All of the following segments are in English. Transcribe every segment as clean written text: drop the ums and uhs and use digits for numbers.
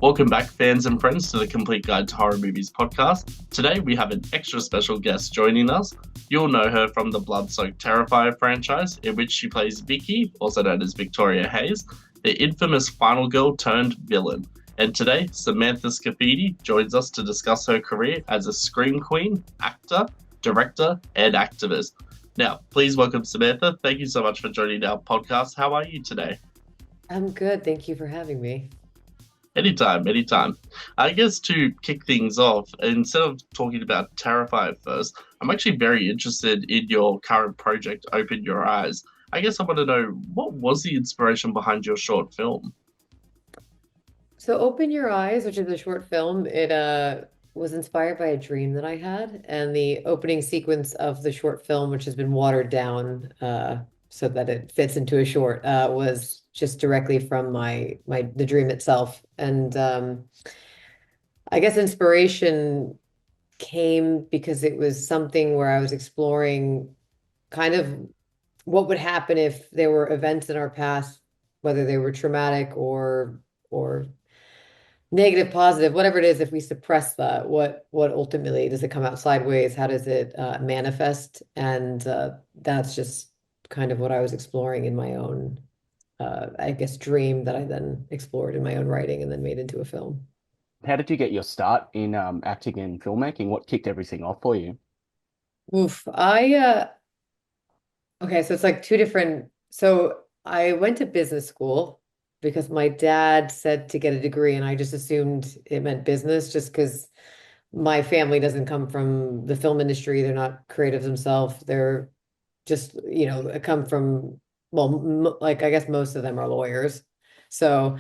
Welcome back, fans and friends, to the Complete Guide to Horror Movies podcast. Today we have an extra special guest joining us. You'll know her from the blood-soaked Terrifier franchise, in which she plays Vicky, also known as Victoria Hayes, the infamous final girl turned villain. And today, Samantha Scaffidi joins us to discuss her career as a scream queen, actor, director, and activist. Now, please welcome Samantha. Thank you so much for joining our podcast. How are you today? I'm good. Thank you for having me. Anytime, anytime. I guess to kick things off, instead of talking about Terrifier first, I'm actually very interested in your current project, Open Your Eyes. I guess I want to know, what was the inspiration behind your short film? So Open Your Eyes, which is a short film, it was inspired by a dream that I had, and the opening sequence of the short film, which has been watered down so that it fits into a short, was just directly from the dream itself. And I guess inspiration came because it was something where I was exploring kind of what would happen if there were events in our past, whether they were traumatic or negative, positive, whatever it is, if we suppress that, what ultimately does it come out sideways? How does it manifest? And that's just kind of what I was exploring in my own, I guess, dream that I then explored in my own writing and then made into a film. How did you get your start in acting and filmmaking? What kicked everything off for you? Oof, okay, so it's like two different. So I went to business school because my dad said to get a degree, and I just assumed it meant business just because my family doesn't come from the film industry. They're not creatives themselves. They're just, come from, well, like I guess most of them are lawyers. So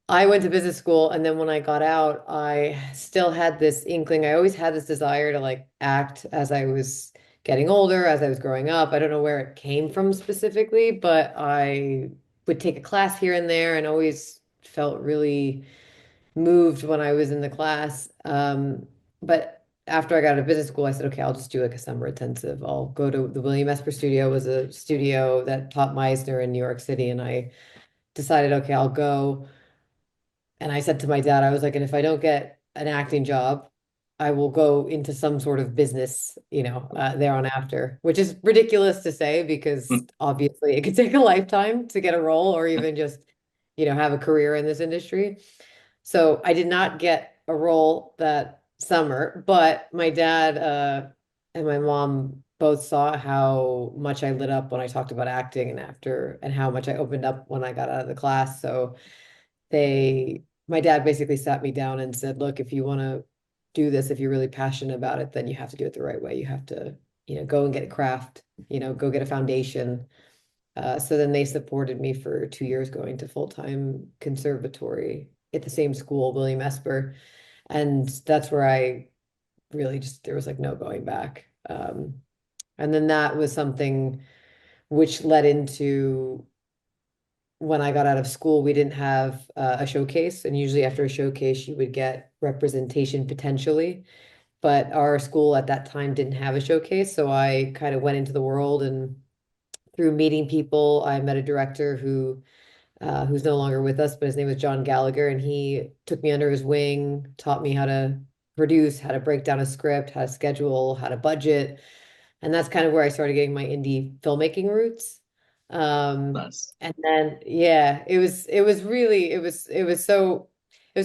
I went to business school, and then when I got out, I still had this inkling. I always had this desire to like act as I was getting older, as I was growing up. I don't know where it came from specifically, but I would take a class here and there and always felt really moved when I was in the class. But after I got out of business school, I said, okay, I'll just do like a summer intensive. I'll go to the William Esper Studio, was a studio that taught Meisner in New York City, and I decided, okay, I'll go. And I said to my dad, I was like, and if I don't get an acting job, I will go into some sort of business, there on after, which is ridiculous to say because obviously it could take a lifetime to get a role or even just, have a career in this industry. So I did not get a role that summer, but my dad and my mom both saw how much I lit up when I talked about acting and how much I opened up when I got out of the class. So my dad basically sat me down and said, look, if you want to do this, if you're really passionate about it, then you have to do it the right way. You have to, go and get a craft, go get a foundation. So then they supported me for 2 years going to full-time conservatory at the same school, William Esper. And that's where I really just, there was like no going back. And then that was something which led into when I got out of school, we didn't have a showcase. And usually after a showcase, you would get representation potentially. But our school at that time didn't have a showcase. So I kind of went into the world, and through meeting people, I met a director who's no longer with us, but his name was John Gallagher. And he took me under his wing, taught me how to produce, how to break down a script, how to schedule, how to budget. And that's kind of where I started getting my indie filmmaking roots. Nice. And then yeah, it was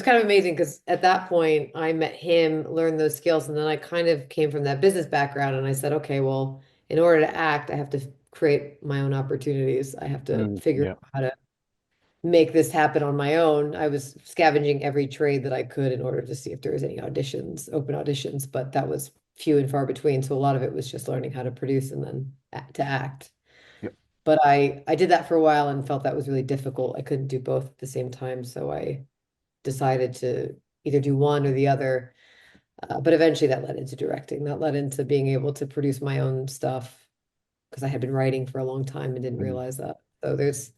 kind of amazing because at that point I met him, learned those skills, and then I kind of came from that business background and I said, okay, well, in order to act, I have to create my own opportunities. I have to figure Yeah. out how to make this happen on my own. I was scavenging every trade that I could in order to see if there was any auditions, open auditions, but that was few and far between. So a lot of it was just learning how to produce and then to act. Yep. But I did that for a while and felt that was really difficult. I couldn't do both at the same time, so I decided to either do one or the other. But eventually that led into directing. That led into being able to produce my own stuff because I had been writing for a long time and didn't Mm. realize that. So there's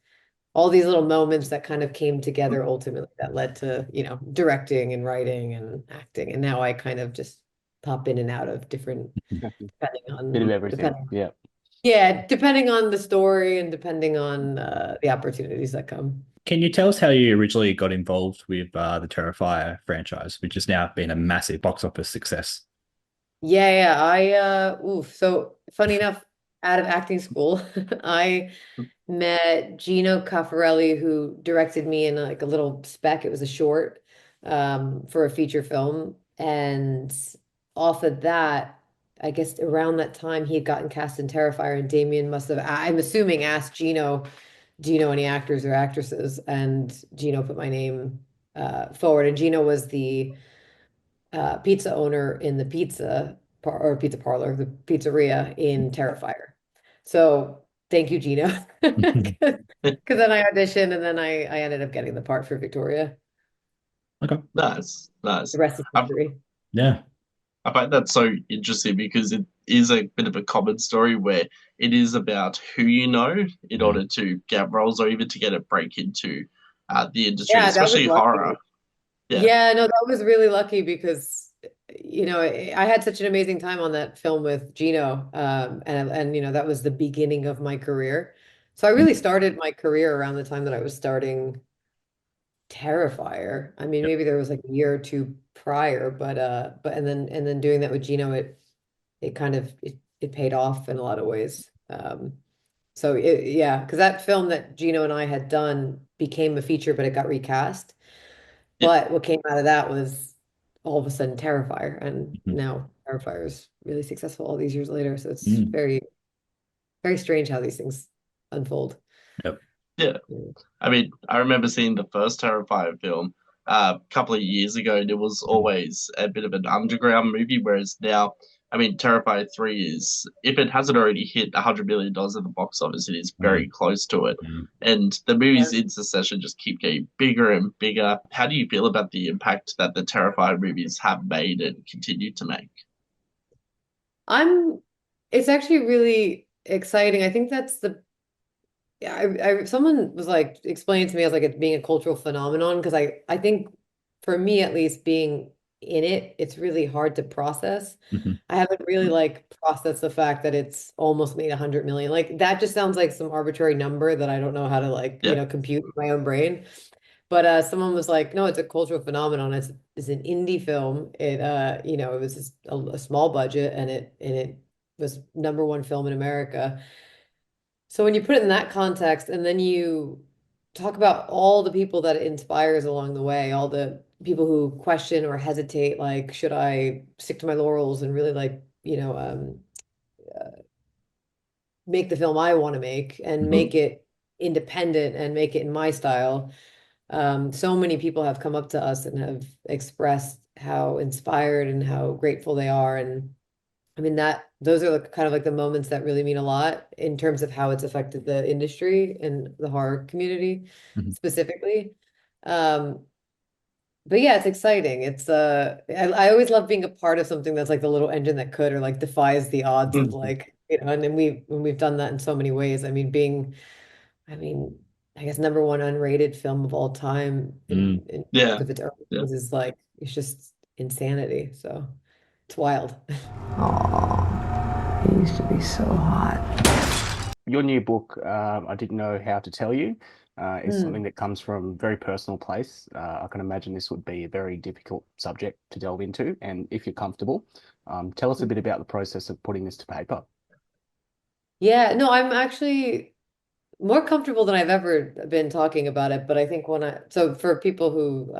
all these little moments that kind of came together ultimately that led to, directing and writing and acting. And now I kind of just pop in and out of different, depending Bit of on, everything. depending. Yeah. Yeah, depending on the story and depending on the opportunities that come. Can you tell us how you originally got involved with the Terrifier franchise, which has now been a massive box office success? Yeah, so funny enough, out of acting school, I met Gino Caffarelli, who directed me in like a little spec. It was a short for a feature film. And off of that, I guess around that time he had gotten cast in Terrifier, and Damien must have, I'm assuming, asked Gino, do you know any actors or actresses? And Gino put my name forward. And Gino was the pizza owner in the pizza parlor, the pizzeria in Terrifier. So thank you, Gino. Because then I auditioned and then I ended up getting the part for Victoria. Okay. Nice, nice. The rest is I, history. Yeah. I find that so interesting because it is a bit of a common story where it is about who you know in Mm. order to get roles or even to get a break into the industry, Yeah, that was especially horror. lucky. Yeah. Yeah, no, that was really lucky because I had such an amazing time on that film with Gino, and that was the beginning of my career. So I Mm. really started my career around the time that I was starting Terrifier. I mean, Yep. maybe there was like a year or two prior, but and then doing that with Gino, it kind of it paid off in a lot of ways. So yeah, because that film that Gino and I had done became a feature, but it got recast. Yeah. But what came out of that was all of a sudden Terrifier, and Mhm. now Terrifier is really successful all these years later. So it's Mm. very, very strange how these things unfold. Yep. Yeah. I mean, I remember seeing the first Terrifier film a couple of years ago, and it was Mm. always a bit of an underground movie, whereas now, I mean, Terrifier 3 is, if it hasn't already hit $100 million at the box office, it is very Mm. close to it. Mm. And the movies Yeah. in succession just keep getting bigger and bigger. How do you feel about the impact that the Terrifier movies have made and continue to make? I'm, it's actually really exciting. I think that's the Yeah, someone was like explaining to me as like it being a cultural phenomenon because I think for me at least being in it, it's really hard to process. Mhm. I haven't really like processed the fact that it's almost made 100 million. Like that just sounds like some arbitrary number that I don't know how to like, Yeah. compute in my own brain. But someone was like, no, it's a cultural phenomenon. It's an indie film. It was just a small budget and it was number one film in America. So when you put it in that context, and then you talk about all the people that it inspires along the way, all the people who question or hesitate, like, should I stick to my laurels and really like, make the film I want to make and Mhm. make it independent and make it in my style. So many people have come up to us and have expressed how inspired and how grateful they are. And I mean that those are like kind of like the moments that really mean a lot in terms of how it's affected the industry and the horror community Mhm. specifically. Um, but yeah, it's exciting. I always love being a part of something that's like the little engine that could or like defies the odds of like, and then we've done that in so many ways. I mean, I guess number one unrated film of all time Mm. in terms Yeah. of its early Yeah. things is like it's just insanity. So it's wild. Oh, he used to be so hot. Your new book, I Didn't Know How to Tell You, is Hmm. something that comes from a very personal place. I can imagine this would be a very difficult subject to delve into, and if you're comfortable, tell us a bit about the process of putting this to paper. Yeah, no, I'm actually more comfortable than I've ever been talking about it, but I think so for people who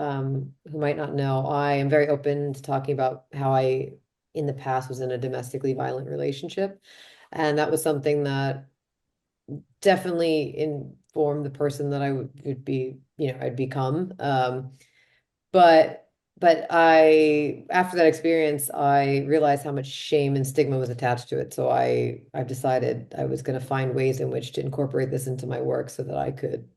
might not know, I am very open to talking about how I in the past was in a domestically violent relationship. And that was something that definitely informed the person that I would be, I'd become. But I after that experience, I realized how much shame and stigma was attached to it. So I've decided I was going to find ways in which to incorporate this into my work so that I could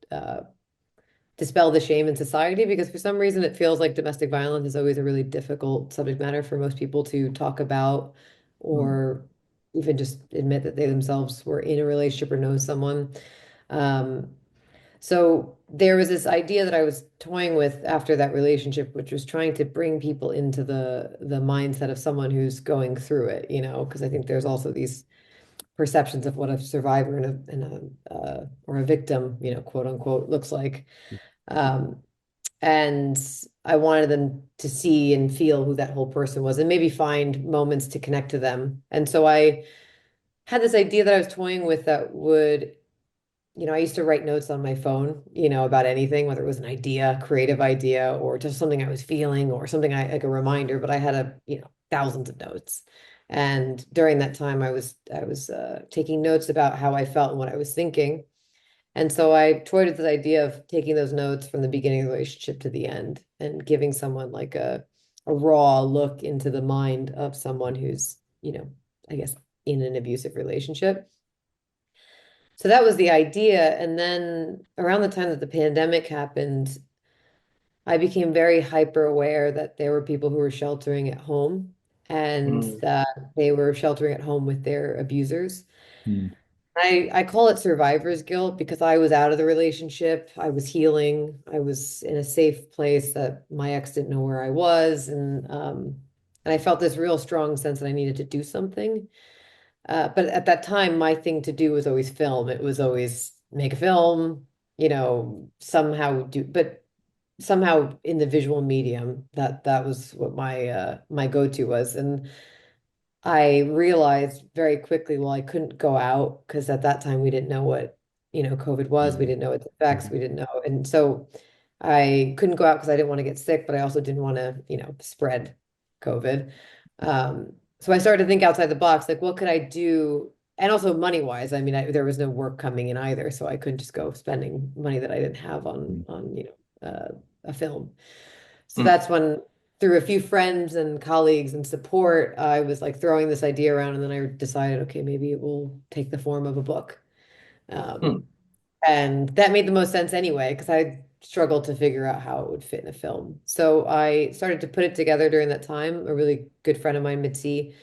dispel the shame in society because for some reason it feels like domestic violence is always a really difficult subject matter for most people to talk about or even just admit that they themselves were in a relationship or know someone. Um, so there was this idea that I was toying with after that relationship, which was trying to bring people into the mindset of someone who's going through it, because I think there's also these perceptions of what a survivor or a victim, quote unquote, looks like. Um, and I wanted them to see and feel who that whole person was and maybe find moments to connect to them. And so I had this idea that I was toying with that would, I used to write notes on my phone, about anything, whether it was an idea, creative idea, or just something I was feeling or something like a reminder, but I had thousands of notes. And during that time I was taking notes about how I felt and what I was thinking. And so I toyed with this idea of taking those notes from the beginning of the relationship to the end and giving someone like a raw look into the mind of someone who's, I guess in an abusive relationship. So that was the idea. And then around the time that the pandemic happened, I became very hyper aware that there were people who were sheltering at home and Mm. that they were sheltering at home with their abusers. Mm. I call it survivor's guilt because I was out of the relationship. I was healing. I was in a safe place that my ex didn't know where I was. And I felt this real strong sense that I needed to do something. But at that time, my thing to do was always film. It was always make a film, but somehow in the visual medium, that was what my go-to was. And I realized very quickly, well, I couldn't go out because at that time we didn't know what, COVID was. We didn't know its effects. We didn't know. And so I couldn't go out because I didn't want to get sick, but I also didn't want to, spread COVID. So I started to think outside the box, like, what could I do? And also money wise, I mean, there was no work coming in either, so I couldn't just go spending money that I didn't have on a film. So Mm. that's when, through a few friends and colleagues and support, I was like throwing this idea around, and then I decided, okay, maybe it will take the form of a book. Mm. And that made the most sense anyway, because I struggled to figure out how it would fit in a film. So I started to put it together during that time. A really good friend of mine, Mitzi,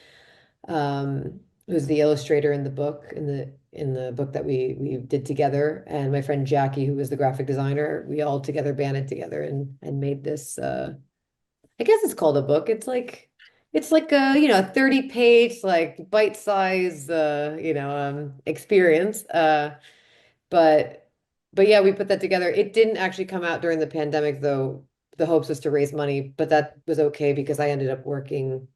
who's the illustrator in the book, in the book that we did together, and my friend Jackie, who was the graphic designer, we all together banded together and made this I guess it's called a book. It's like a 30-page like bite-size experience. But but yeah, we put that together. It didn't actually come out during the pandemic, though. The hopes was to raise money, but that was okay because I ended up working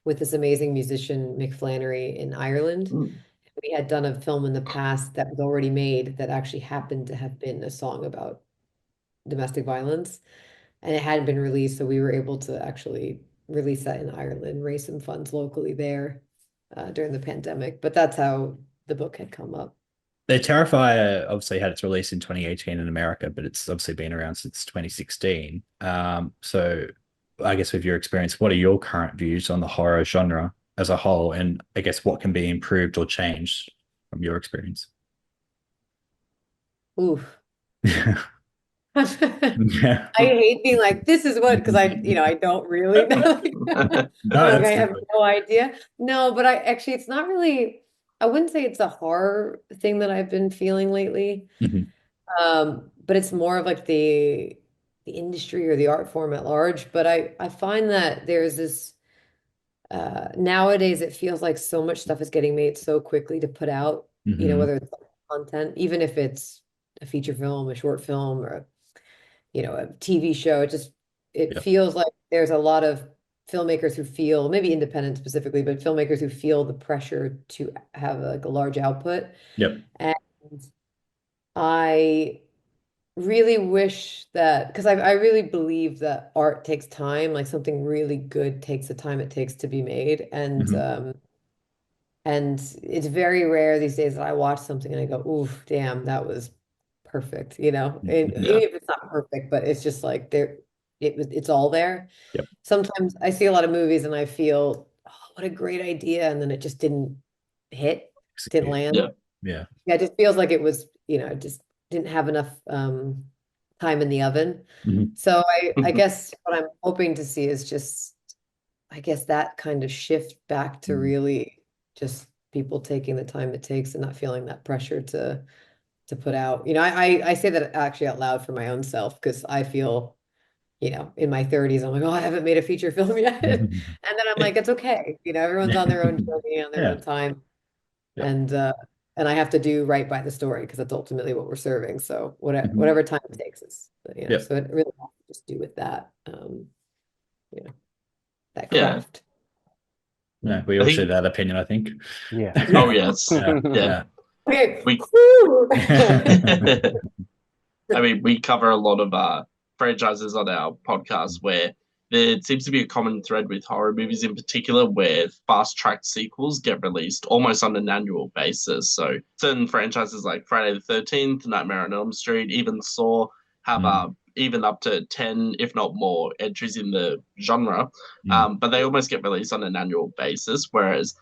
with this amazing musician, Mick Flannery, in Ireland. Mm. We had done a film in the past that was already made that actually happened to have been a song about domestic violence, and it hadn't been released, so we were able to actually release that in Ireland, raise some funds locally there during the pandemic. But that's how the book had come up. The Terrifier obviously had its release in 2018 in America, but it's obviously been around since 2016. So I guess with your experience, what are your current views on the horror genre as a whole? And I guess what can be improved or changed from your experience? Oof. Yeah. I hate being like, this is what, because I don't really know. No, Like I that's have no idea. No, but it's not really, I wouldn't say it's a horror thing that I've been feeling lately. Mhm. But it's more of like the industry or the art form at large. But I find that there's this nowadays it feels like so much stuff is getting made so quickly to put out, Mhm. whether it's content, even if it's a feature film, a short film, or a TV show. It Yep. feels like there's a lot of filmmakers who feel, maybe independent specifically, but filmmakers who feel the pressure to have like a large output. Yep. And I really wish that, because I really believe that art takes time, like something really good takes the time it takes to be made. Mhm. And it's very rare these days that I watch something and I go, oof, damn, that was perfect, And Mhm. Yeah. even if it's not perfect, but it's just like it's all there. Yep. Sometimes I see a lot of movies and I feel, oh, what a great idea, and then it just didn't hit, didn't Execute. land. Yeah. Yeah. Yeah, it just feels like it was, it just didn't have enough time in the oven. Mhm. So I guess what I'm hoping to see is just, I guess, that kind of shift back to Mhm. really just people taking the time it takes and not feeling that pressure to put out. I say that actually out loud for my own self because I feel, in my 30s, I'm like, oh, I haven't made a feature film yet. And then I'm like, it's okay. Everyone's on their own journey, on their Yeah. own time. Yep. And I have to do right by the story because that's ultimately what we're serving. So Mhm. whatever time it takes us, Yep. so it really has to just do with that, that Yeah. craft. Yeah, we I all share think. that opinion, I think. Yeah. Oh yes. Yeah. Yeah. Okay. We. Woo! I mean, we cover a lot of franchises on our podcast where there seems to be a common thread with horror movies in particular where fast-tracked sequels get released almost on an annual basis. So certain franchises like Friday the 13th, Nightmare on Elm Street, even Saw have Mm. even up to 10, if not more, entries in the genre. Mm. But they almost get released on an annual basis, whereas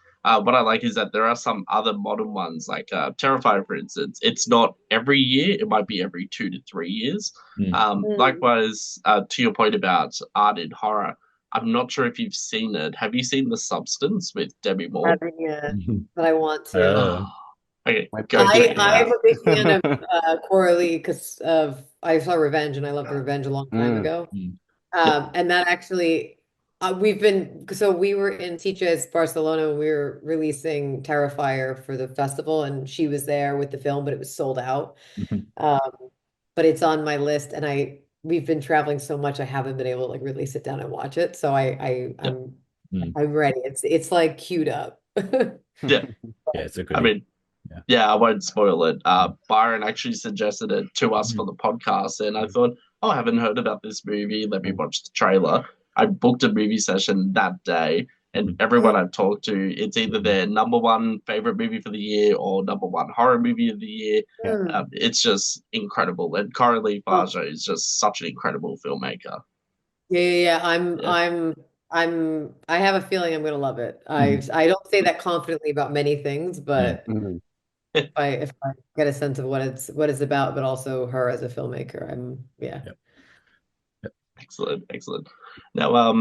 what I like is that there are some other modern ones, like Terrifier, for instance. It's not every year; it might be every 2 to 3 years. Mm. Mm. Likewise, to your point about art in horror, I'm not sure if you've seen it. Have you seen The Substance with Demi Moore? Haven't yet, Mhm. but I want to. Uh, Oh, okay, Web go check it I'm out. a big fan of Coralie because of I saw Revenge and I loved Revenge a long time Mm. ago. mm. Yep, And that actually, we were in Sitges, Barcelona, and we were releasing Terrifier for the festival, and she was there with the film, but it was sold out. Mhm. Um, but it's on my list, and we've been traveling so much, I haven't been able to like really sit down and watch it. So yep, Mm. I'm ready. It's like queued up. yeah. Yeah, it's a I goodie. mean, Yeah. yeah, I won't spoil it. Byron actually suggested it to us for Mhm. the podcast, and I thought, oh, I haven't heard about this movie. Let me Mm. watch the trailer. I booked a movie session that day, and Mhm. everyone I've talked to, it's either Mhm. their number one favorite movie for the year or number one horror movie of the year. Yeah. It's just incredible, and Coralie Oh, Fargeat is just such an incredible filmmaker. yeah, yeah, yeah. Yeah. I have a feeling I'm gonna love it. Mhm. I don't say that confidently about many things, Mm. but Mm. if I get a sense of what it's about, but also her as a filmmaker, yeah. Yep. Yep. Excellent, excellent. Now,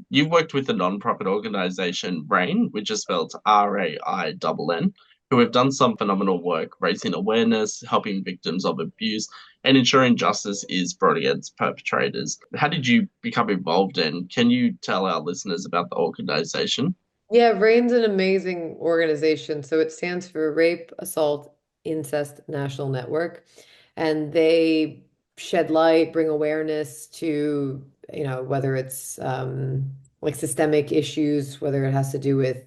you've worked with the non-profit organization RAINN, which is spelled RAINN, who have done some phenomenal work raising awareness, helping victims of abuse, and ensuring justice is brought against perpetrators. How did you become involved in? Can you tell our listeners about the organization? Yeah, RAINN's an amazing organization. So it stands for Rape, Assault, Incest National Network. And they shed light, bring awareness to, whether it's like systemic issues, whether it has to do with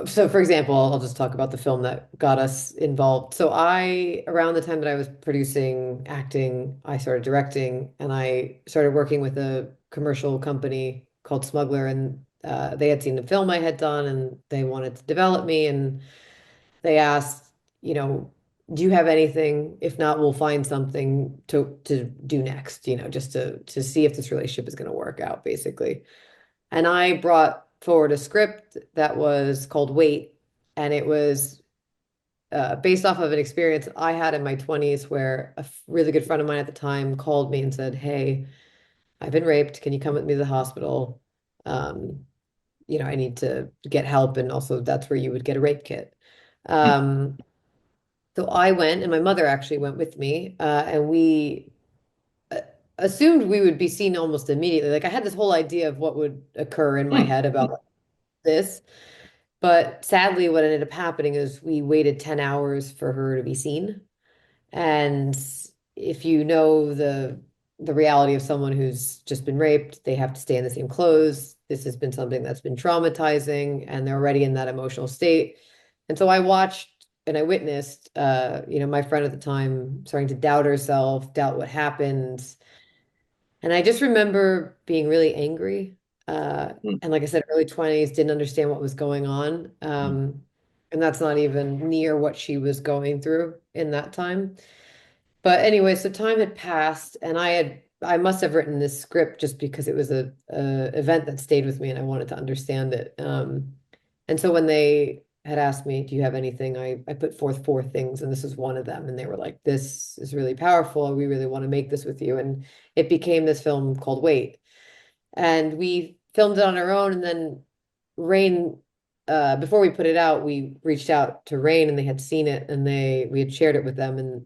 so for example, I'll just talk about the film that got us involved. So around the time that I was producing, acting, I started directing, and I started working with a commercial company called Smuggler, and they had seen the film I had done, and they wanted to develop me, and they asked, you know, do you have anything? If not, we'll find something to do next, just to see if this relationship is going to work out, basically. And I brought forward a script that was called Wait, and it was based off of an experience I had in my 20s where a really good friend of mine at the time called me and said, "Hey, I've been raped. Can you come with me to the hospital? Um, I need to get help." And also, that's where you would get a rape kit. Hmm. Um, so I went, and my mother actually went with me, and we uh, assumed we would be seen almost immediately. Like I had this whole idea of what would occur in my Hmm. head about this. But sadly, what ended up happening is we waited 10 hours for her to be seen. And if you know the reality of someone who's just been raped, they have to stay in the same clothes. This has been something that's been traumatizing, and they're already in that emotional state. And so I watched and I witnessed, my friend at the time starting to doubt herself, doubt what happened, and I just remember being really angry. Hmm. And like I said, early 20s, didn't understand what was going on. Mm. And that's not even near what she was going through in that time. But anyway, so time had passed, and I must have written this script just because it was a event that stayed with me and I wanted to understand it. And so when they had asked me, "Do you have anything?" I put forth four things, and this was one of them. And they were like, "This is really powerful. We really want to make this with you." And it became this film called Wait. And we filmed it on our own, and then Rain, before we put it out, we reached out to Rain and they had seen it and we had shared it with them and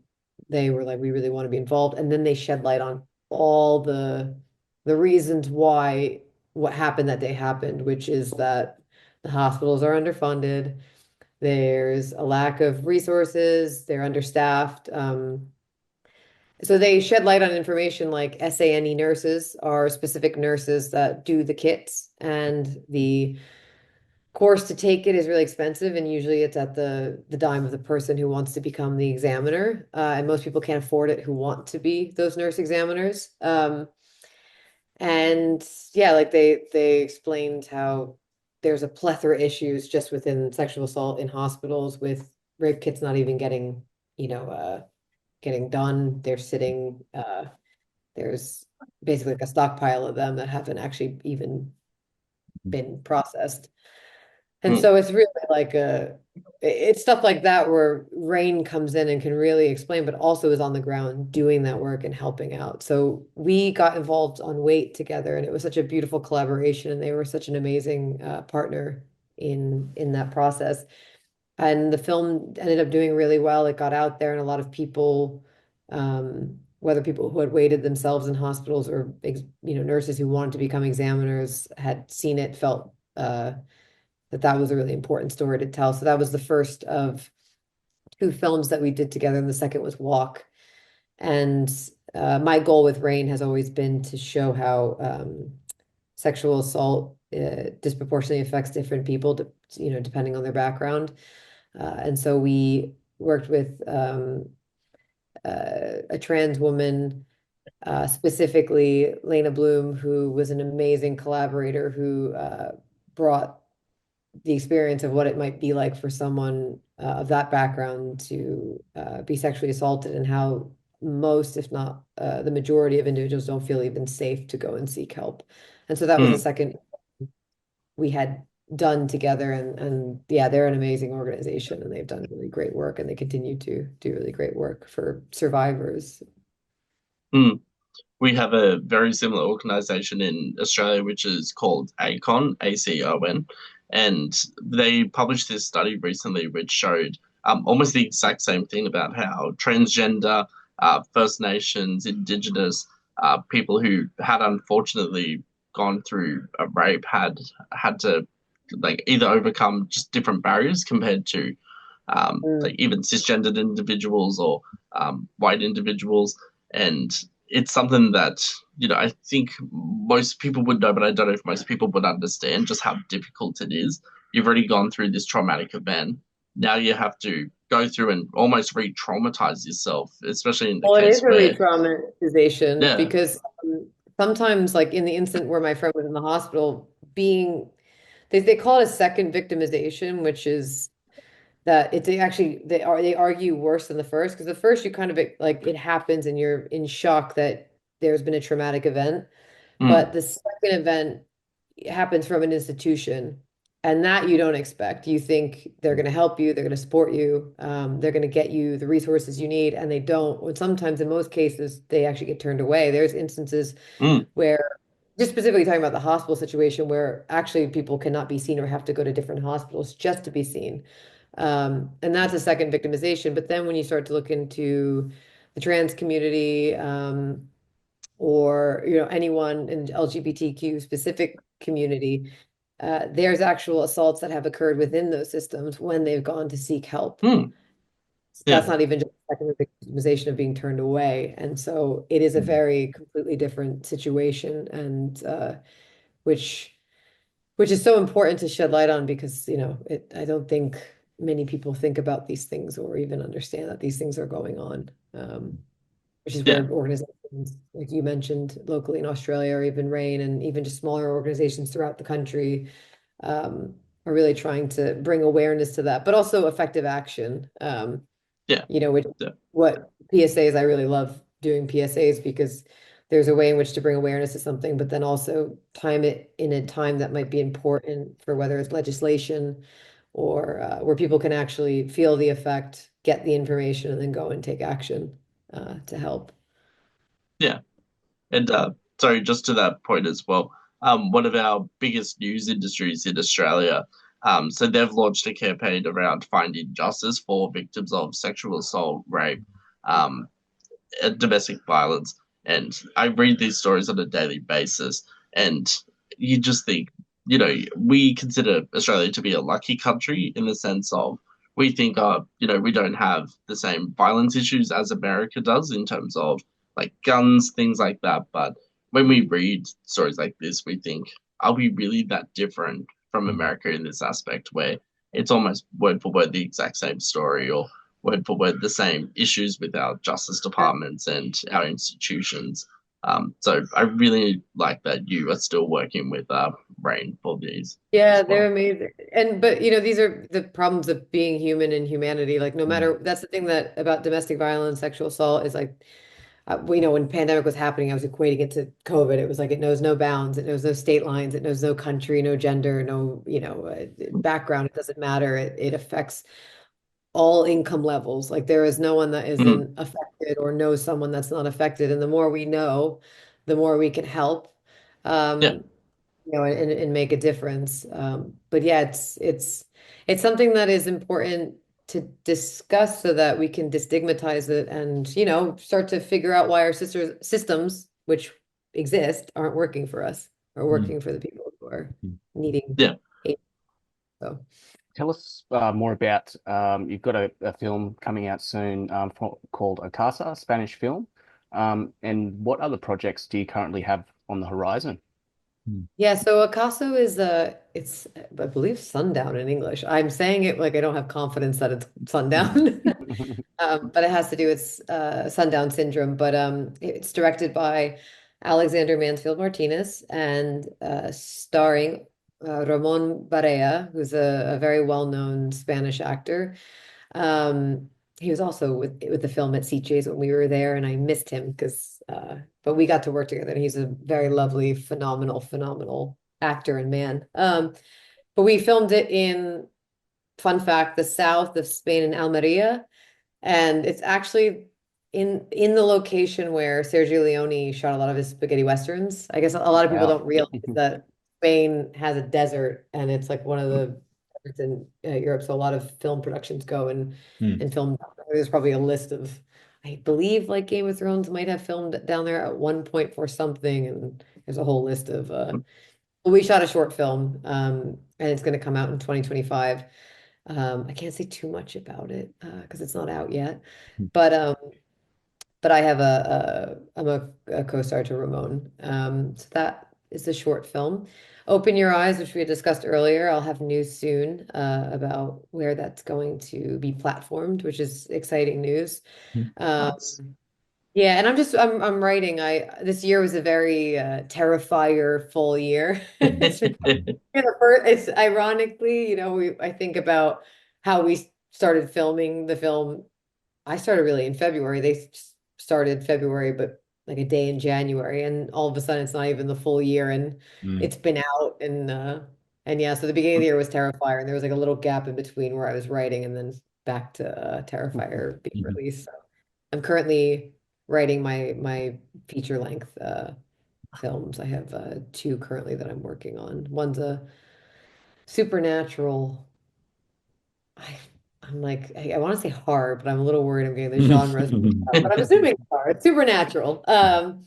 they were like, we really want to be involved. And then they shed light on all the reasons why what happened that day happened, which is that the hospitals are underfunded. There's a lack of resources. They're understaffed. So they shed light on information like SANE nurses are specific nurses that do the kits, and the course to take it is really expensive, and usually it's at the dime of the person who wants to become the examiner. And most people can't afford it who want to be those nurse examiners. And yeah, like they explained how there's a plethora of issues just within sexual assault in hospitals with rape kits not even getting done. They're sitting, there's basically like a stockpile of them that haven't actually even been processed. And Mm. so it's really like it's stuff like that where RAINN comes in and can really explain, but also is on the ground doing that work and helping out. So we got involved on Wait together, and it was such a beautiful collaboration, and they were such an amazing partner in that process. And the film ended up doing really well. It got out there, and a lot of people, whether people who had waited themselves in hospitals or nurses who wanted to become examiners, had seen it, felt that was a really important story to tell. So that was the first of two films that we did together, and the second was Walk. And my goal with RAINN has always been to show how sexual assault disproportionately affects different people, depending on their background. And so we worked with a trans woman, specifically Lena Bloom, who was an amazing collaborator who brought the experience of what it might be like for someone of that background to be sexually assaulted, and how most, if not the majority of individuals don't feel even safe to go and seek help. And so that was the second we had done together, and yeah, they're an amazing organization, and they've done really great work, and they continue to do really great work for survivors. We have a very similar organization in Australia, which is called ACON, ACON, and they published this study recently which showed almost the exact same thing about how transgender, First Nations, Indigenous people who had unfortunately gone through a rape had to like either overcome just different barriers compared to like even cisgendered individuals or white individuals. And it's something that, I think most people would know, but I don't know if most people would understand just how difficult it is. You've already gone through this traumatic event. Now you have to go through and almost re-traumatize yourself, especially in the Well, it case is a where, re-traumatization yeah, because sometimes, like in the instant where my friend was in the hospital, they call it a second victimization, which is that it's actually they argue worse than the first, because the first you kind of like it happens and you're in shock that there's been a traumatic event, but the second event happens from an institution, and that you don't expect. You think they're going to help you, they're going to support you, they're going to get you the resources you need, and they don't. When sometimes, in most cases, they actually get turned away. There's instances where, just specifically talking about the hospital situation, where actually people cannot be seen or have to go to different hospitals just to be seen. And that's a second victimization. But then when you start to look into the trans community, or anyone in LGBTQ specific community, there's actual assaults that have occurred within those systems when they've gone to seek help. yeah, That's not even just a second victimization of being turned away. And so it is a very completely different situation, and which is so important to shed light on, because I don't think many people think about these things or even understand that these things are going on, which is yeah, where organizations like you mentioned locally in Australia, or even RAINN, and even just smaller organizations throughout the country, are really trying to bring awareness to that, but also effective action. yeah, Which yeah, what PSAs, I really love doing PSAs because there's a way in which to bring awareness to something, but then also time it in a time that might be important for whether it's legislation or where people can actually feel the effect, get the information, and then go and take action to help. yeah. And sorry, just to that point as well, one of our biggest news industries in Australia, so they've launched a campaign around finding justice for victims of sexual assault, rape, and domestic violence. And I read these stories on a daily basis, and you just think, we consider Australia to be a lucky country in the sense of we think, we don't have the same violence issues as America does in terms of like guns, things like that. But when we read stories like this, we think, are we really that different from Mm. America in this aspect where it's almost word for word the exact same story or word for word the same issues with our justice departments and our institutions? So I really like that you are still working with RAINN for these Yeah, as they're well. amazing. But these are the problems of being human and humanity. Like no Mm. matter, that's the thing that about domestic violence, sexual assault is like, when pandemic was happening, I was equating it to COVID. It was like it knows no bounds, it knows no state lines, it knows no country, no gender, no, background. It doesn't matter. It affects all income levels. Like there is no one that Mhm. isn't affected or knows someone that's not affected. And the more we know, the more we can help. Yeah. Um, and make a difference. But yeah, it's something that is important to discuss so that we can destigmatize it and, start to figure out why our sisters systems, which exist, aren't working for us or Mm. working for the people who are needing Yeah. aid. So Tell us more about you've got a film coming out soon called Ocaso, a Spanish film. And what other projects do you currently have on the horizon? Mm. yeah, so Ocaso is it's I believe sundown in English. I'm saying it like I don't have confidence that it's sundown. But it has to do with sundown syndrome. But it's directed by Alexander Mansfield Martinez and starring Ramon Barea, who's a very well-known Spanish actor. He was also with the film at Sitges when we were there, and I missed him but we got to work together. And he's a very lovely, phenomenal, phenomenal actor and man. But we filmed it in, fun fact, the south of Spain in Almeria. And it's actually in the location where Sergio Leone shot a lot of his spaghetti westerns. I guess a lot of people Wow. don't realize that Spain has a desert and it's like one of the deserts in Europe. So a lot of film productions go Mm. and film. There's probably a list of, I believe, like Game of Thrones might have filmed down there at one point for something, and there's a whole list of. We shot a short film, and it's going to come out in 2025. I can't say too much about it because it's not out yet. But I have I'm a co-star to Ramon. So that is the short film. Open Your Eyes, which we had discussed earlier. I'll have news soon about where that's going to be platformed, which is exciting news. Mm. Um, Nice. yeah, and I'm writing. This year was a very Terrifier full year. It's been it's ironically, I think about how we started filming the film. I started really in February. Started February, but like a day in January, and all of a sudden it's not even the full year, and Mm. it's been out, and yeah. So the beginning of the year was Terrifier, and there was like a little gap in between where I was writing, and then back to Terrifier being Mhm. released. So I'm currently writing my feature length films. I have two currently that I'm working on. One's a supernatural. I, I'm like, I want to say horror, but I'm a little worried I'm getting the genres mixed up. But I'm assuming it's horror. It's supernatural. And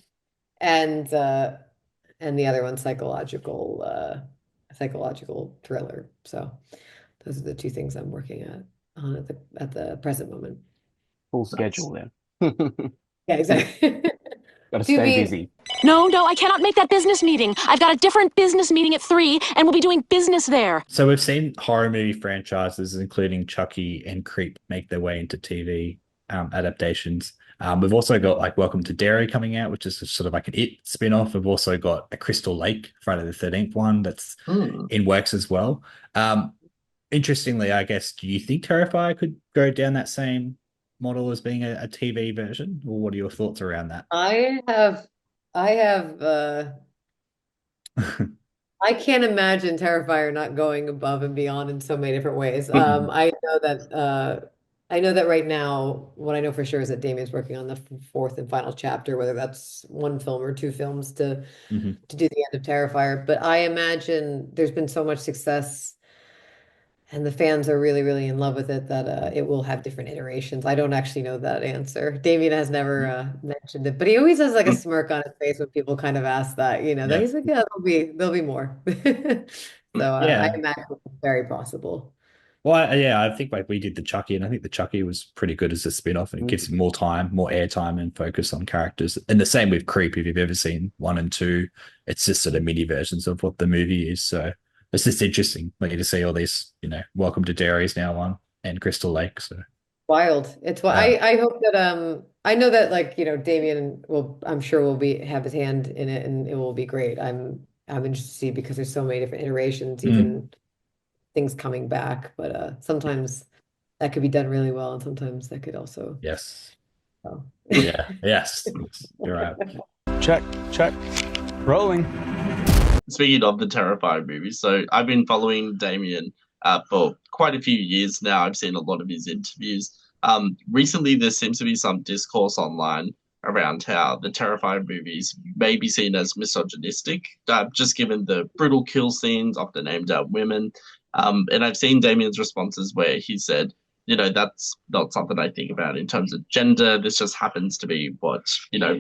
the other one's psychological thriller. So those are the two things I'm working on at the present moment. Full Nice. schedule then. Yeah, exactly. Got to To stay be busy. No, no, I cannot make that business meeting. I've got a different business meeting at 3, and we'll be doing business there. So we've seen horror movie franchises, including Chucky and Creep, make their way into TV adaptations. We've also got like Welcome to Derry coming out, which is sort of like an It spin-off. We've also got a Crystal Lake, Friday the 13th one that's Mm. in works as well. Interestingly, I guess, do you think Terrifier could go down that same model as being a TV version? Or what are your thoughts around that? I have I can't imagine Terrifier not going above and beyond in so many different ways. I know that right now, what I know for sure is that Damien's working on the fourth and final chapter, whether that's one film or two films Mhm. to do the end of Terrifier. But I imagine there's been so much success and the fans are really, really in love with it that it will have different iterations. I don't actually know that answer. Damien has never mentioned it, but he always has like a smirk on his face when people kind of ask that, that Yeah. he's like, yeah, there'll be more. So I Yeah. imagine it's very possible. Yeah, I think like we did the Chucky, and I think the Chucky was pretty good as a spin-off, and it gives more time, more airtime, and focus on characters. And the same with Creep. If you've ever seen 1 and 2, it's just sort of mini versions of what the movie is. So it's just interesting, like to see all these, Welcome to Derry is now on, and Crystal Lake. So Wild. It's why I hope that I know that like, Damien will I'm sure will have his hand in it and it will be great. I'm interested to see because there's so many different iterations, even things coming back. But sometimes that could be done really well and sometimes that could also yes, oh. yeah, yes, you're right. Check. Rolling. Speaking of the Terrifier movie, so I've been following Damien for quite a few years now. I've seen a lot of his interviews. Recently, there seems to be some discourse online around how the Terrifier movies may be seen as misogynistic, just given the brutal kill scenes, often aimed at women. And I've seen Damien's responses where he said, that's not something I think about in terms of gender. This just happens to be what,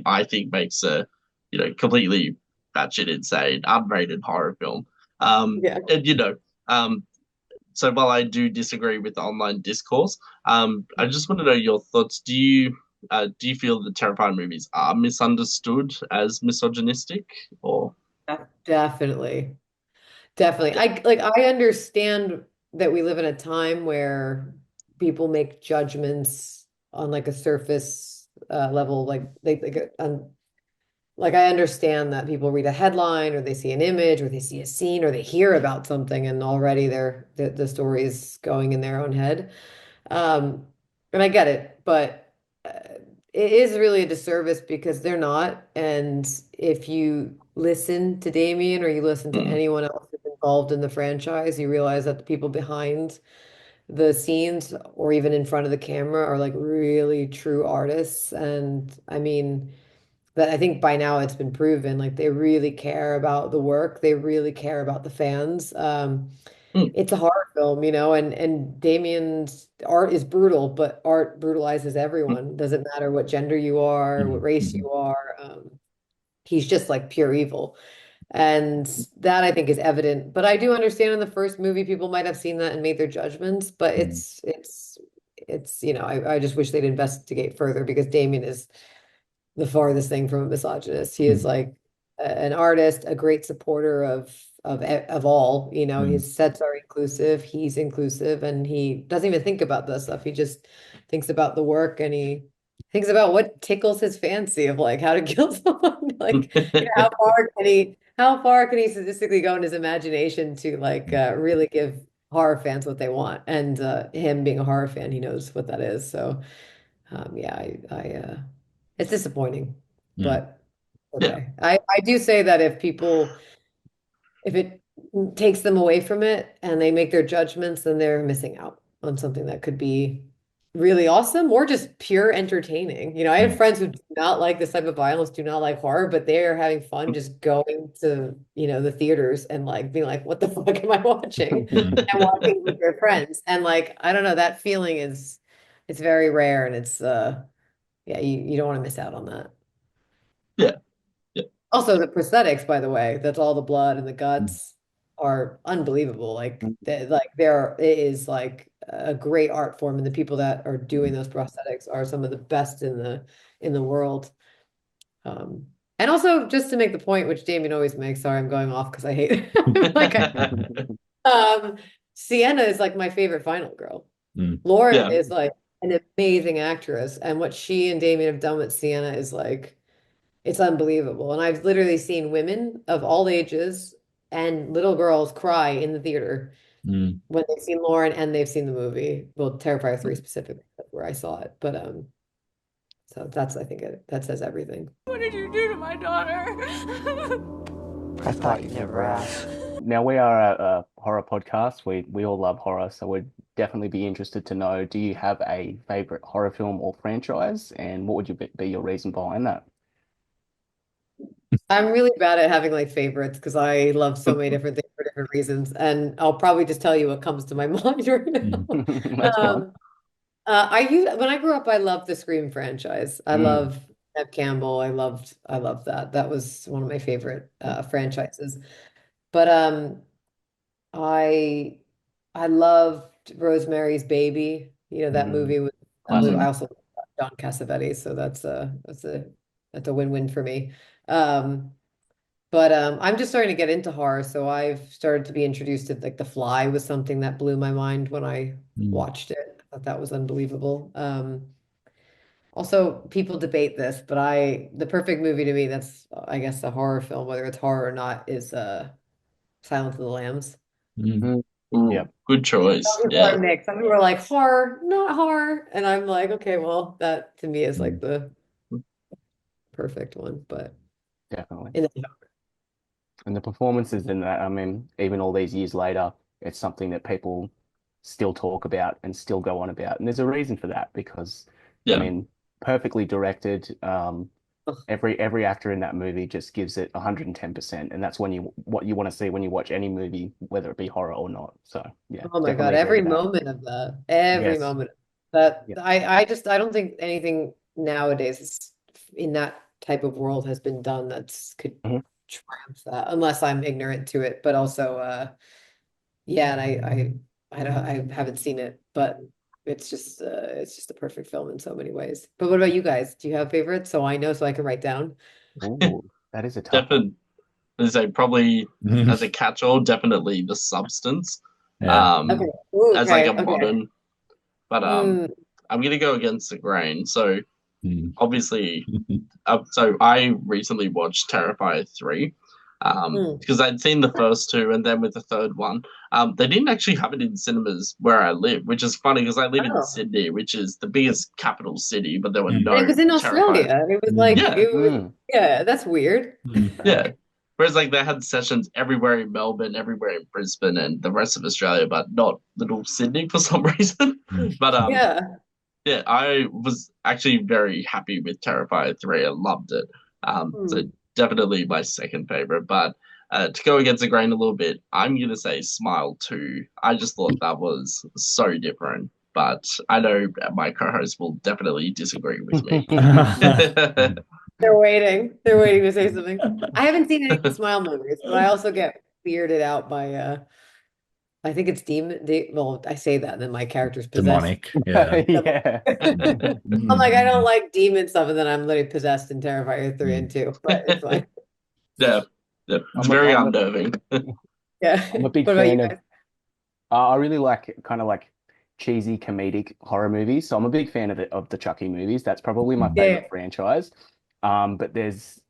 I think makes a, completely batshit insane, unrated horror film. Yeah. And so while I do disagree with the online discourse, I just want to know your thoughts. Do you feel the Terrifier movies are misunderstood as misogynistic, or? Definitely. Definitely. I understand that we live in a time where people make judgments on like a surface level, like I understand that people read a headline or they see an image or they see a scene or they hear about something and already the story is going in their own head. And I get it, but it is really a disservice because they're not. And if you listen to Damien or you listen to anyone else who's involved in the franchise, you realize that the people behind the scenes or even in front of the camera are like really true artists. And I mean, but I think by now it's been proven like they really care about the work. They really care about the fans. It's a horror film, and Damien's art is brutal, but art brutalizes everyone. Doesn't matter what gender you are, what race you are. He's just like pure evil. And that I think is evident. But I do understand in the first movie people might have seen that and made their judgments, but I just wish they'd investigate further because Damien is the farthest thing from a misogynist. He is like an artist, a great supporter of all. His sets are inclusive, he's inclusive, and he doesn't even think about this stuff. He just thinks about the work and he thinks about what tickles his fancy of like how to kill someone. Like how far can he statistically go in his imagination to like really give horror fans what they want. And him being a horror fan, he knows what that is. So yeah, I it's disappointing, but okay. I do say that if it takes them away from it and they make their judgments, then they're missing out on something that could be really awesome or just pure entertaining. I have friends who do not like this type of violence, do not like horror, but they are having fun just going to, the theaters and like being like, what the fuck am I watching? And watching with their friends. And like, I don't know, that feeling it's very rare and it's yeah, you don't want to miss out on that. Yeah. Yeah. Also, the prosthetics, by the way, that's all the blood and the guts are unbelievable. Like, it is like a great art form, and the people that are doing those prosthetics are some of the best in the world. And also, just to make the point, which Damien always makes, sorry, I'm going off because I hate it. Sienna is like my favorite final girl. Lauren is like an amazing actress, and what she and Damien have done with Sienna is like it's unbelievable. And I've literally seen women of all ages and little girls cry in the theater when they've seen Lauren and they've seen the movie. Well, Terrifier 3 specifically, that's where I saw it. But so I think that says everything. What did you do to my daughter? I thought you never asked. Now, we are a horror podcast. We all love horror, so we'd definitely be interested to know, do you have a favorite horror film or franchise, and what would be your reason behind that? I'm really bad at having like favorites because I love so many different things for different reasons. And I'll probably just tell you what comes to my mind right now. That's fine. When I grew up, I loved the Scream franchise. I love Neve Campbell. I loved that. That was one of my favorite franchises. But I I loved Rosemary's Baby. You know, that movie with Classic. I also love John Cassavetes, so that's a win-win for me. Um, but I'm just starting to get into horror, so I've started to be introduced to like The Fly was something that blew my mind when I watched it. I thought that was unbelievable. Also, people debate this, but the perfect movie to me that's I guess a horror film, whether it's horror or not, is Silence of the Lambs. Mhm. Ooh, Yep. good choice. Some people Yeah. are mixed. Some people are like horror, not horror, and I'm like, okay, well, that to me is like the perfect one. But Definitely. in the And the performances in that, I mean, even all these years later, it's something that people still talk about and still go on about. And there's a reason for that because, I Yeah. mean, perfectly directed. Every actor in that movie just gives it 110%, and that's what you want to see when you watch any movie, whether it be horror or not. So yeah, oh my God, definitely agree every with that. moment of that, every Yes. moment of that. Yeah. I don't think anything nowadays in that type of world has been done could Mhm. triumph that, unless I'm ignorant to it. But also, yeah, and I haven't seen it, but it's just a perfect film in so many ways. But what about you guys? Do you have favorites? So I know, so I can write down. Ooh, that is a tough one. Definitely, as a probably as a catch-all, definitely The Substance. Yeah. Okay. Ooh, As like a okay. modern, but Mm, I'm gonna go against the grain. So Mm. obviously, so I recently watched Terrifier 3, mm. because I'd seen the first two, and then with the third one, they didn't actually have it in cinemas where I live, which is funny because I live in Oh. Sydney, which is the biggest capital city, but there were Mm. no And it was in Terrifier. Australia. It was like Yeah. it was Mm. yeah, that's weird. Yeah. Whereas like they had sessions everywhere in Melbourne, everywhere in Brisbane, and the rest of Australia, but not little Sydney for some reason. But Yeah. yeah, I was actually very happy with Terrifier 3. I loved it. So Hmm. definitely my second favorite. But to go against the grain a little bit, I'm gonna say Smile 2. I just thought that was so different. But I know my co-host will definitely disagree with me. They're waiting. They're waiting to say something. I haven't seen any Smile movies, but I also get weirded out by I think it's well, I say that and then my character's possessed. Demonic. Yeah. Yeah. I'm like, I don't like demon stuff, and then I'm literally possessed in Terrifier 3 and 2, but it's fine. Yeah, yeah, it's I'm a- very I'm a- unnerving. Yeah. I'm a big What about fan you of. guys? I really like kind of like cheesy comedic horror movies. So I'm a big fan of the Chucky movies. That's probably my favorite Yeah. franchise. But there's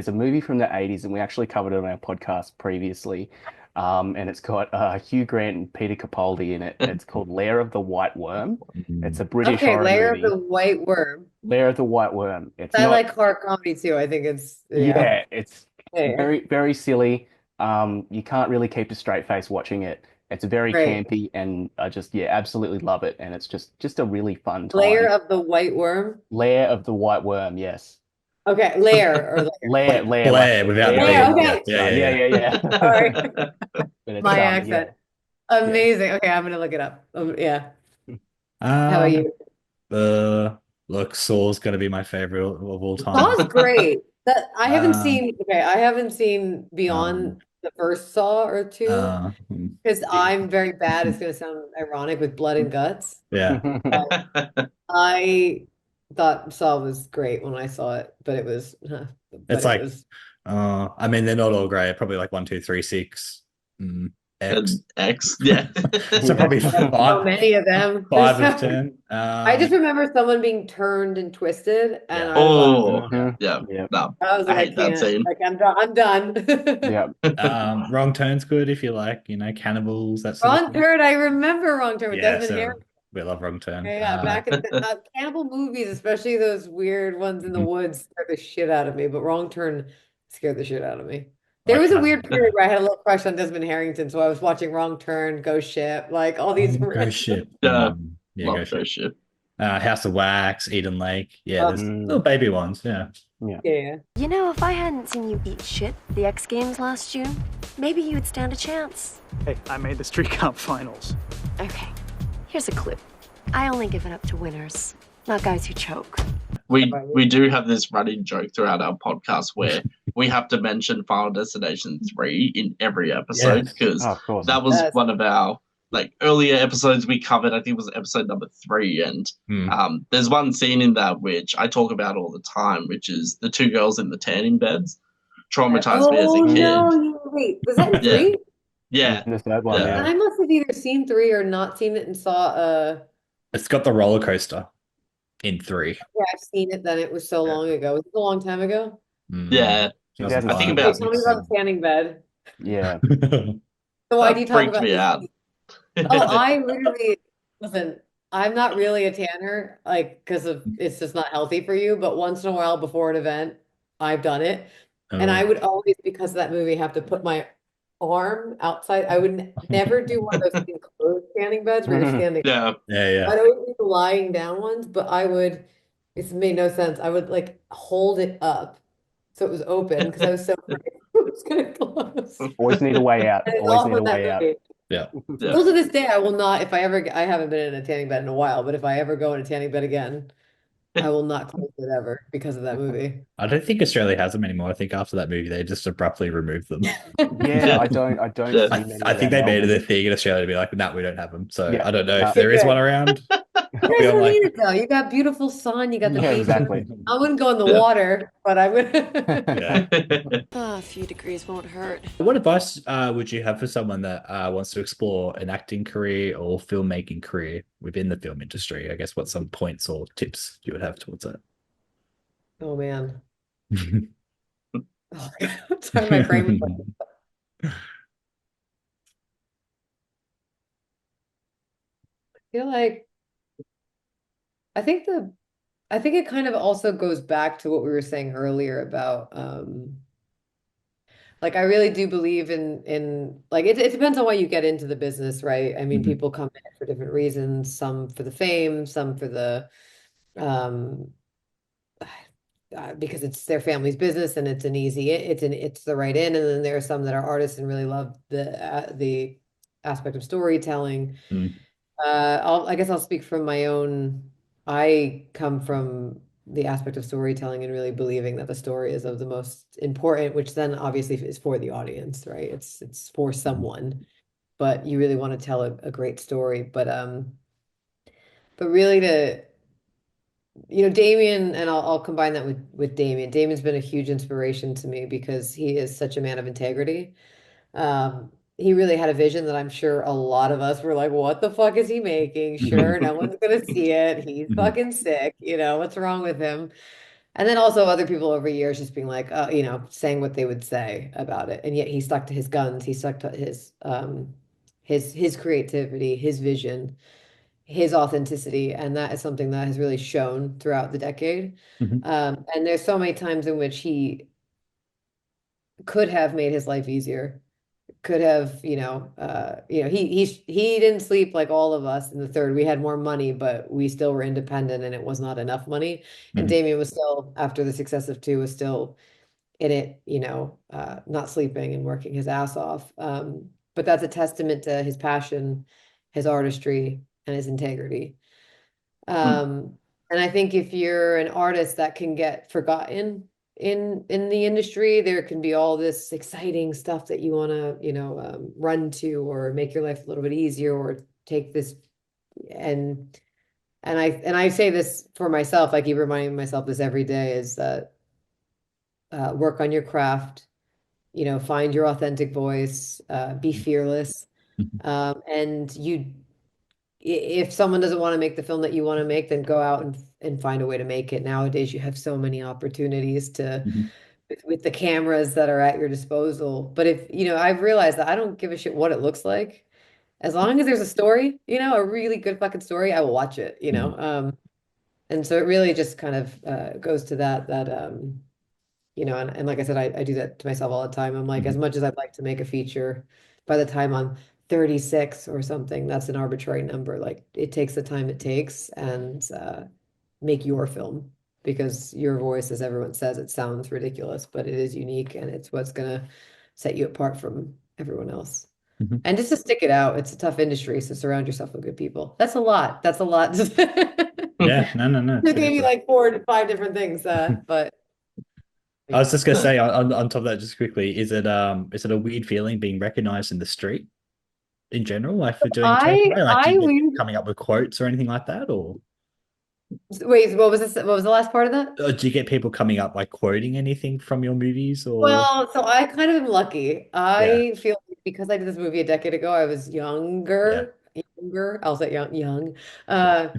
a movie from the 80s, and we actually covered it on our podcast previously. And it's got Hugh Grant and Peter Capaldi in it. It's called Lair of the White Worm. It's a British Okay, horror Lair of movie. the White Worm. Lair of the White Worm. It's I not. like horror comedy too. I think it's Yeah, it's yeah. very, very silly. You can't really keep a straight face watching it. It's very Right. campy, and I just, yeah, absolutely love it. And it's just a really fun Lair time. of the White Worm. Lair of the White Worm, yes. Okay, lair or lair. Lair, Blair without the Lair B. of the Okay. monster. Yeah. Sorry. But it's My yeah, accent. Amazing. Okay, I'm gonna look it up. Yeah. How about you? Look, Saw's gonna be my favorite of all time. Saw's great. That I haven't Um, seen. Okay, I haven't seen um, beyond the first Saw or two because I'm very bad. It's gonna sound ironic with blood and guts. yeah. I thought Saw was great when I saw it, but it was. But It's it like, was. I mean, they're not all great. Probably like 1, 2, 3, 6, X. X, yeah. So probably So five, many of them. 5 of 10. I just remember someone being turned and twisted, and Yeah. I was Oh, Mhm. yeah. Yeah. No, I was like, I I hate that can't. scene. Like, I'm done. Yeah. Wrong Turn's good if you like, cannibals, that sort of Wrong thing. Turn. I remember Wrong Turn with Yeah, Desmond so Harrington. we love Wrong Turn. Yeah, back in the cannibal movies, especially those weird ones in the woods, scared the shit out of me. But Wrong Turn scared the shit out of me. There was a weird period where I had a little crush on Desmond Harrington, so I was watching Wrong Turn, Ghost Ship, like all these. Ghost Ship. Yeah, Yeah, love Ghost Ship. those shit. House of Wax, Eden Lake. Yeah, there's Mm. little baby ones. Yeah. Yeah. You know, if I hadn't seen you beat shit at the X Games last June, maybe you'd stand a chance. Hey, I made the street comp finals. Okay, here's a clue. I only give it up to winners, not guys who choke. We do have this running joke throughout our podcast where we have to mention Final Destination 3 in every episode Yes. because Oh, of course. that was Yes. one of our like earlier episodes we covered. I think it was episode number 3, and Hmm. there's one scene in that which I talk about all the time, which is the 2 girls in the tanning beds. Traumatized me as a Oh kid. no, wait, was that in Yeah, 3? yeah, In the third one, yeah. Then yeah. I must have either seen 3 or not seen it and saw It's got the roller coaster in 3. yeah, I've seen it then. It was so Yeah. long ago. Was it a long time ago? Yeah. I think 2005, Okay, about tell me about the tanning bed. yeah. So why do you that talk freaked about me this? out. Oh, I literally listen. I'm not really a tanner, like because of it's just not healthy for you. But once in a while, before an event, I've done it, and I Oh. would always, because of that movie, have to put my arm outside. I would never do one of those enclosed tanning beds where you're standing. Yeah. Yeah, yeah. I'd always do the lying down ones, but I would. It's made no sense. I would like hold it up so it was open because I was so afraid it was gonna close. Always need a way out. And it's Always all need a from that way out. movie. Yeah. Yeah. Still to this day, I will not, if I ever, I haven't been in a tanning bed in a while, but if I ever go in a tanning bed again, I will not close it ever because of that movie. I don't think Australia has them anymore. I think after that movie, they just abruptly removed them. Yeah, I don't Yeah. see many I think around they made it a Melbourne. thing in Australia to be like, no, we don't have them. So Yeah, I don't know no. if there is Good. one around. You I'll be guys on don't like, need it though. You got beautiful sun, you got the Yeah, beach. exactly. I wouldn't go in the Yeah. water, but I would. yeah. A few degrees won't hurt. What advice would you have for someone that wants to explore an acting career or filmmaking career within the film industry? I guess what some points or tips you would have towards that? Oh man. Oh, God. Sorry, my brain was like, I feel like, I think I think it kind of also goes back to what we were saying earlier about, like I really do believe in like it depends on why you get into the business, right? I mean, Mhm. people come in for different reasons, some for the fame, some for the um because it's their family's business and it's an easy it's the right in, and then there are some that are artists and really love the aspect of storytelling. Mm. I guess I'll speak from my own. I come from the aspect of storytelling and really believing that the story is of the most important, which then obviously is for the audience, right? It's for someone, but you really want to tell a great story. But really to, Damien, and I'll combine that with Damien. Damien's been a huge inspiration to me because he is such a man of integrity. He really had a vision that I'm sure a lot of us were like, what the fuck is he making? Sure, no one's gonna see it. He's Mhm. fucking sick. What's wrong with him? And then also other people over years just being like, saying what they would say about it. And yet he stuck to his guns. He stuck to his creativity, his vision, his authenticity. And that is something that has really shown throughout the decade. Mhm. And there's so many times in which he could have made his life easier, could have, he didn't sleep like all of us in the third. We had more money, but we still were independent and it was not enough money. And Mhm. Damien was still, after the success of 2, was still in it, not sleeping and working his ass off. But that's a testament to his passion, his artistry, and his integrity. And I think if you're an artist that can get forgotten in the industry, there can be all this exciting stuff that you want to, run to or make your life a little bit easier or take this and and I say this for myself, I keep reminding myself this every day is that work on your craft, find your authentic voice, be fearless. Mhm. And if someone doesn't want to make the film that you want to make, then go out and find a way to make it. Nowadays, you have so many opportunities to Mhm. with the cameras that are at your disposal. But if, I've realized that I don't give a shit what it looks like. As long as there's a story, a really good fucking story, I will watch it. Mhm. And so it really just kind of goes to that and like I said, I do that to myself all the time. I'm like, as Mhm. much as I'd like to make a feature, by the time I'm 36 or something, that's an arbitrary number. Like it takes the time it takes and make your film because your voice, as everyone says, it sounds ridiculous, but it is unique and it's what's gonna set you apart from everyone else. Mhm. And just to stick it out, it's a tough industry, so surround yourself with good people. That's a lot. That's a lot. Yeah, no, Just gave you seriously. like 4 to 5 different things, but I was yeah. just gonna say on top of that, just quickly, is it a weird feeling being recognized in the street? in general, like for doing I Terrifier? Like, do I you get really coming up with quotes or anything like that, or wait, what was this? What was the last part of that? do you get people coming up like quoting anything from your movies, or Well, so I kind of am lucky. yeah, I feel like because I did this movie a decade ago, I was yeah, younger. I'll say young. sure. Uh,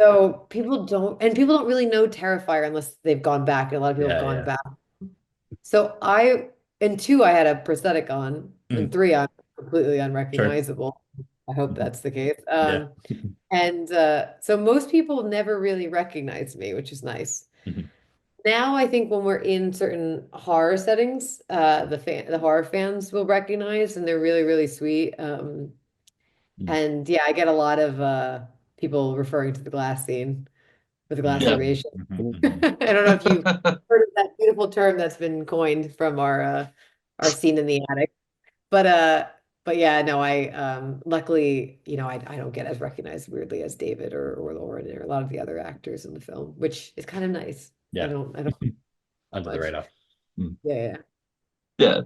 so people don't really know Terrifier unless they've gone back. And a lot of people have Yeah, gone yeah. back. So in two, I had a prosthetic on. In Mm, three, I'm completely true. unrecognizable. I hope Mhm. that's the case. Yeah. And so most people never really recognize me, which is nice. Mhm. Now I think when we're in certain horror settings, the horror fans will recognize, and they're really, really sweet. Mm. And yeah, I get a lot of people referring to the glass scene with the glass Yeah. formation. Mhm, mhm. I don't know if you've heard of that beautiful term that's been coined from our scene in the attic. But yeah, no, I luckily, I don't get as recognized weirdly as David or Lauren or a lot of the other actors in the film, which is kind of nice. Yeah. I don't Under the much. radar. Mm. Yeah, Yeah.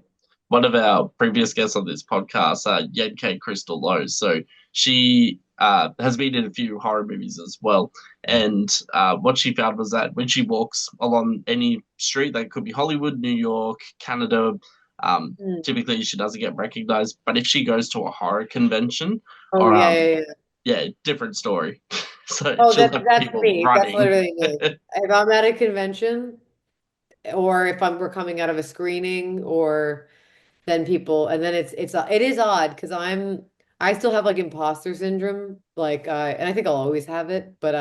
One of our previous guests on this podcast, Yenke Crystal Lowe. So she has been in a few horror movies as well. And what she found was that when she walks along any street, that could be Hollywood, New York, Canada, yeah. typically she doesn't get recognized. But if she goes to a horror convention Oh or, yeah, yeah, yeah. yeah, different story. So Oh, she'll have that's people me. That's running. literally me. If I'm at a convention or if we're coming out of a screening or then people and then it is odd because I still have like imposter syndrome like and I think I'll always have it, but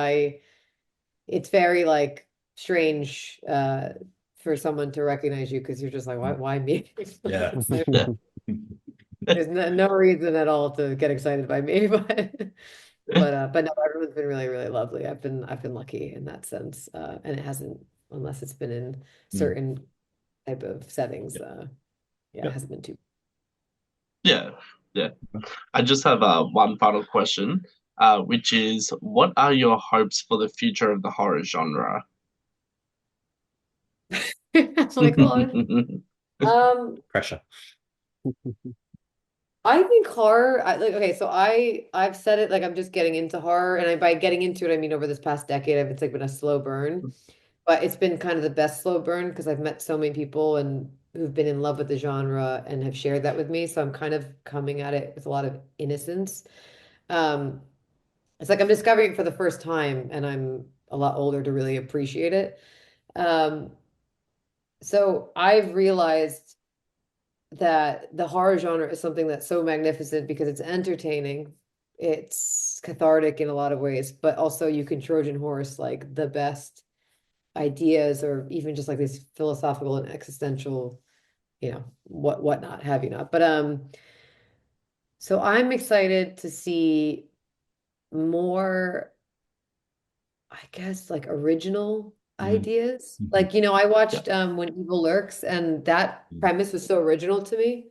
it's very like strange for someone to recognize you because you're just like why me? Yeah. It's like, Yeah. there's no reason at all to get excited by me, but no, everyone's been really, really lovely. I've been lucky in that sense. And it hasn't, unless it's been in Mm. certain type of settings, Yep. yeah, it Yep. hasn't been too. Yeah. Yeah. I just have one final question, which is, what are your hopes for the future of the horror genre? Oh my God. Pressure. I think horror, like, okay, so I've said it like I'm just getting into horror, and by getting into it, I mean over this past decade, it's like been a slow burn, but it's been kind of the best slow burn because I've met so many people and who've been in love with the genre and have shared that with me. So I'm kind of coming at it with a lot of innocence. Um, it's like I'm discovering it for the first time, and I'm a lot older to really appreciate it. Um, so I've realized that the horror genre is something that's so magnificent because it's entertaining, it's cathartic in a lot of ways, but also you can Trojan horse like the best ideas or even just like these philosophical and existential, whatnot, have you not. But so I'm excited to see more, I guess, like original Mhm. ideas. Mhm. Like, I Yeah. watched When Evil Lurks, and that premise was so original to me.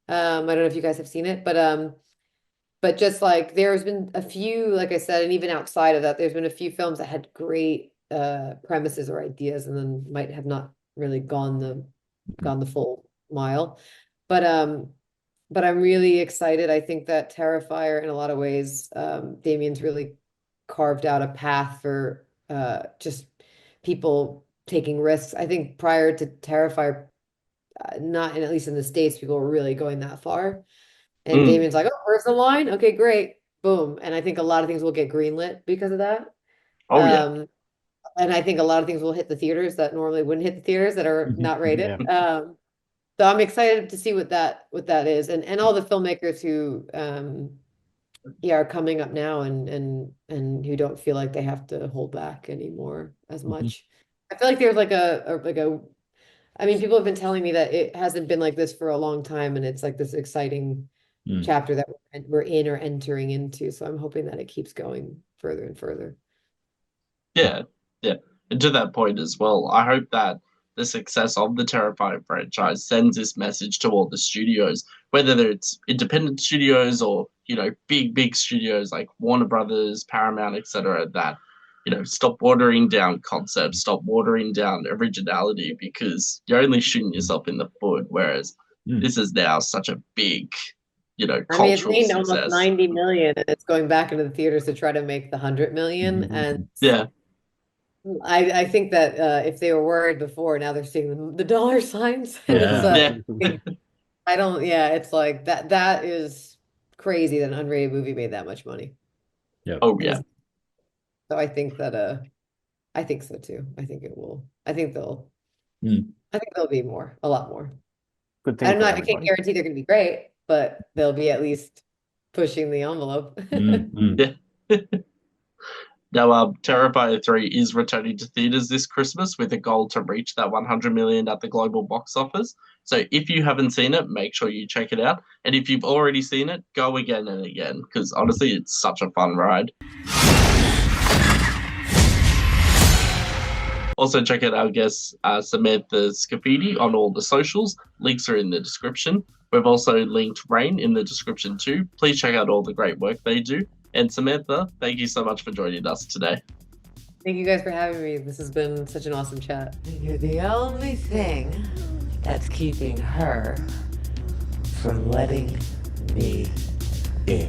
I don't know if you guys have seen it, but just like there's been a few, like I said, and even outside of that, there's been a few films that had great premises or ideas and then might have not really gone the full mile. But but I'm really excited. I think that Terrifier in a lot of ways, Damien's really carved out a path for just people taking risks. I think prior to Terrifier, not in at least in the States, people were really going that far. And Mm. Damien's like, oh, where's the line? Okay, great. Boom. And I think a lot of things will get greenlit because of that. Oh yeah. Um, and I think a lot of things will hit the theaters that normally wouldn't hit the theaters that are not rated. Yeah. So I'm excited to see what that is. And all the filmmakers who yeah are coming up now and who don't feel like they have to hold back anymore as much. I feel like there's like a I mean, people have been telling me that it hasn't been like this for a long time, and it's like this exciting Mm. chapter that we're in or entering into. So I'm hoping that it keeps going further and further. Yeah, yeah. And to that point as well, I hope that the success of the Terrifier franchise sends this message to all the studios, whether it's independent studios or, big studios like Warner Brothers, Paramount, etc., that, stop watering down concepts, stop watering down originality because you're only shooting yourself in the foot, whereas Mm. this is now such a big I mean, it's cultural made almost success. 90 million, and it's going back into the theaters to try to make the 100 million. And Yeah. I think that if they were worried before, now they're seeing the dollar signs. And Yeah. it's like that is crazy that an unrated movie made that much money. Yep. Oh, yeah. So I think that I think so too. I think it will. I think there'll be more, a lot more. Good thing for I can't everybody. guarantee they're going to be great, but they'll be at least pushing the envelope. Yeah. Now, Terrifier 3 is returning to theaters this Christmas with a goal to reach that 100 million at the global box office. So if you haven't seen it, make sure you check it out. And if you've already seen it, go again and again, because honestly, it's such a fun ride. Also, check out our guest, Samantha Scaffidi, on all the socials. Links are in the description. We've also linked RAINN in the description too. Please check out all the great work they do. And Samantha, thank you so much for joining us today. Thank you guys for having me. This has been such an awesome chat. You're the only thing that's keeping her from letting me in.